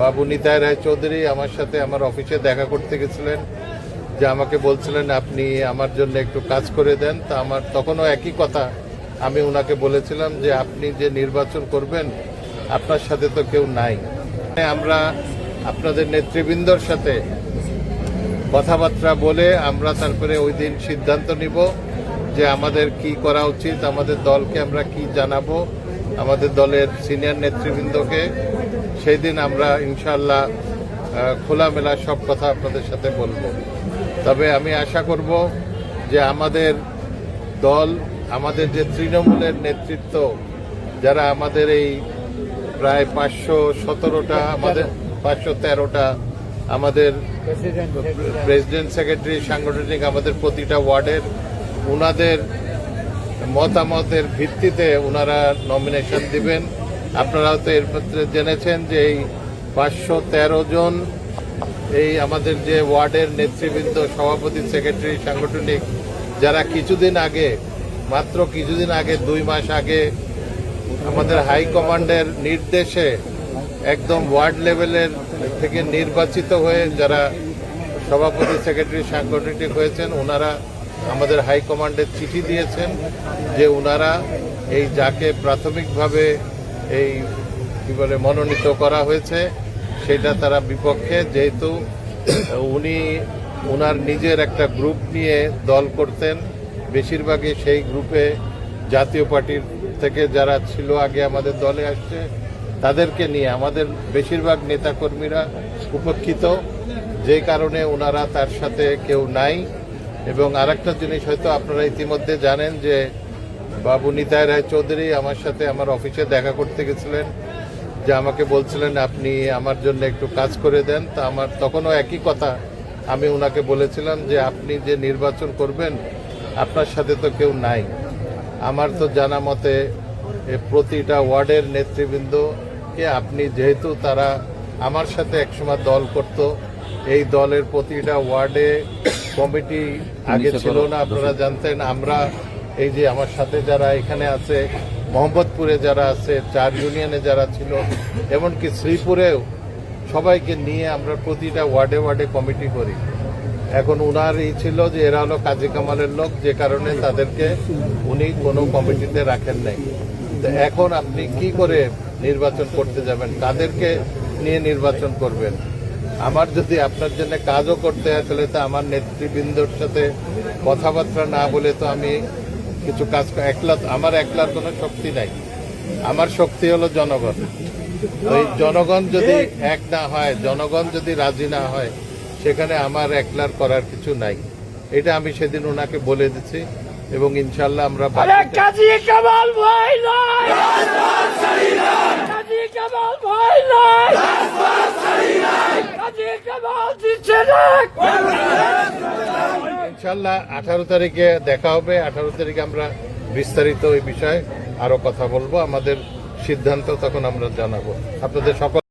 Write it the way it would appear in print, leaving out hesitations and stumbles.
বাবু নিতাই রায় চৌধুরী আমার সাথে আমার অফিসে দেখা করতে গেছিলেন, যে আমাকে বলছিলেন আপনি আমার জন্য একটু কাজ করে দেন। তা আমার তখনও একই কথা আমি ওনাকে বলেছিলাম যে আপনি যে নির্বাচন করবেন আপনার সাথে তো কেউ নাই। আমরা আপনাদের নেতৃবৃন্দর সাথে কথাবার্তা বলে আমরা তারপরে ওই দিন সিদ্ধান্ত নিব যে আমাদের কি করা উচিত, আমাদের দলকে আমরা কি জানাবো, আমাদের দলের সিনিয়র নেতৃবৃন্দকে। সেই দিন আমরা ইনশাআল্লাহ খোলামেলা সব কথা আপনাদের সাথে বলবো। তবে আমি আশা করব যে আমাদের দল, আমাদের যে তৃণমূলের নেতৃত্ব, যারা আমাদের এই প্রায় 517টা, আমাদের 513টা আমাদের প্রেসিডেন্ট সেক্রেটারি সাংগঠনিক, আমাদের প্রতিটা ওয়ার্ডের ওনাদের মতামতের ভিত্তিতে ওনারা নমিনেশন দিবেন। আপনারা তো এর ক্ষেত্রে জেনেছেন যে এই 513 জন এই আমাদের যে ওয়ার্ডের নেতৃবৃন্দ, সভাপতি, সেক্রেটারি, সাংগঠনিক, যারা কিছুদিন আগে, মাত্র কিছুদিন আগে, 2 মাস আগে আমাদের হাইকমান্ডের নির্দেশে একদম ওয়ার্ড লেভেলের থেকে নির্বাচিত হয়ে যারা সভাপতি, সেক্রেটারি, সাংগঠনিক হয়েছেন, ওনারা আমাদের হাইকমান্ডের চিঠি দিয়েছেন যে ওনারা এই যাকে প্রাথমিকভাবে এই কি বলে মনোনীত করা হয়েছে সেটা তারা বিপক্ষে, যেহেতু উনি ওনার নিজের একটা গ্রুপ নিয়ে দল করতেন। বেশিরভাগই সেই গ্রুপে জাতীয় পার্টির থেকে যারা ছিল আগে আমাদের দলে আসছে তাদেরকে নিয়ে আমাদের বেশিরভাগ নেতাকর্মীরা উপেক্ষিত, যে কারণে ওনারা তার সাথে কেউ নাই। এবং আরেকটা জিনিস হয়তো আপনারা ইতিমধ্যে জানেন যে বাবু নিতাই রায় চৌধুরী আমার সাথে আমার অফিসে দেখা করতে গেছিলেন, যে আমাকে বলছিলেন আপনি আমার জন্য একটু কাজ করে দেন। তা আমার তখনও একই কথা আমি ওনাকে বলেছিলাম যে আপনি যে নির্বাচন করবেন আপনার সাথে তো কেউ নাই। আমার তো জানা মতে প্রতিটা ওয়ার্ডের নেতৃবৃন্দকে আপনি, যেহেতু তারা আমার সাথে একসময় দল করত, এই দলের প্রতিটা ওয়ার্ডে কমিটি আগে ছিল না, আপনারা জানতেন। আমরা এই যে আমার সাথে যারা এখানে আছে, মোহাম্মদপুরে যারা আছে, 4 ইউনিয়নে যারা ছিল, এমনকি শ্রীপুরেও সবাইকে নিয়ে আমরা প্রতিটা ওয়ার্ডে ওয়ার্ডে কমিটি করি। এখন উনার এই ছিল যে এরা হলো কাজী কামালের লোক, যে কারণে তাদেরকে উনি কোনো কমিটিতে রাখেন নাই। তো এখন আপনি কি করে নির্বাচন করতে যাবেন, কাদেরকে নিয়ে নির্বাচন করবেন? আমার যদি আপনার জন্য কাজও করতে হয় তাহলে তো আমার নেতৃবৃন্দর সাথে কথাবার্তা না বলে তো আমি কিছু কাজ, আমার একলার কোনো শক্তি নাই। আমার শক্তি হলো জনগণ। ওই জনগণ যদি এক না হয়, জনগণ যদি রাজি না হয়, সেখানে আমার একলার করার কিছু নাই। এটা আমি সেদিন ওনাকে বলে দিচ্ছি এবং ইনশাল্লাহ আমরা ইনশাল্লাহ 18 তারিখে দেখা হবে। 18 তারিখে আমরা বিস্তারিত এই বিষয়ে আরো কথা বলবো, আমাদের সিদ্ধান্ত তখন আমরা জানাবো আপনাদের সকল।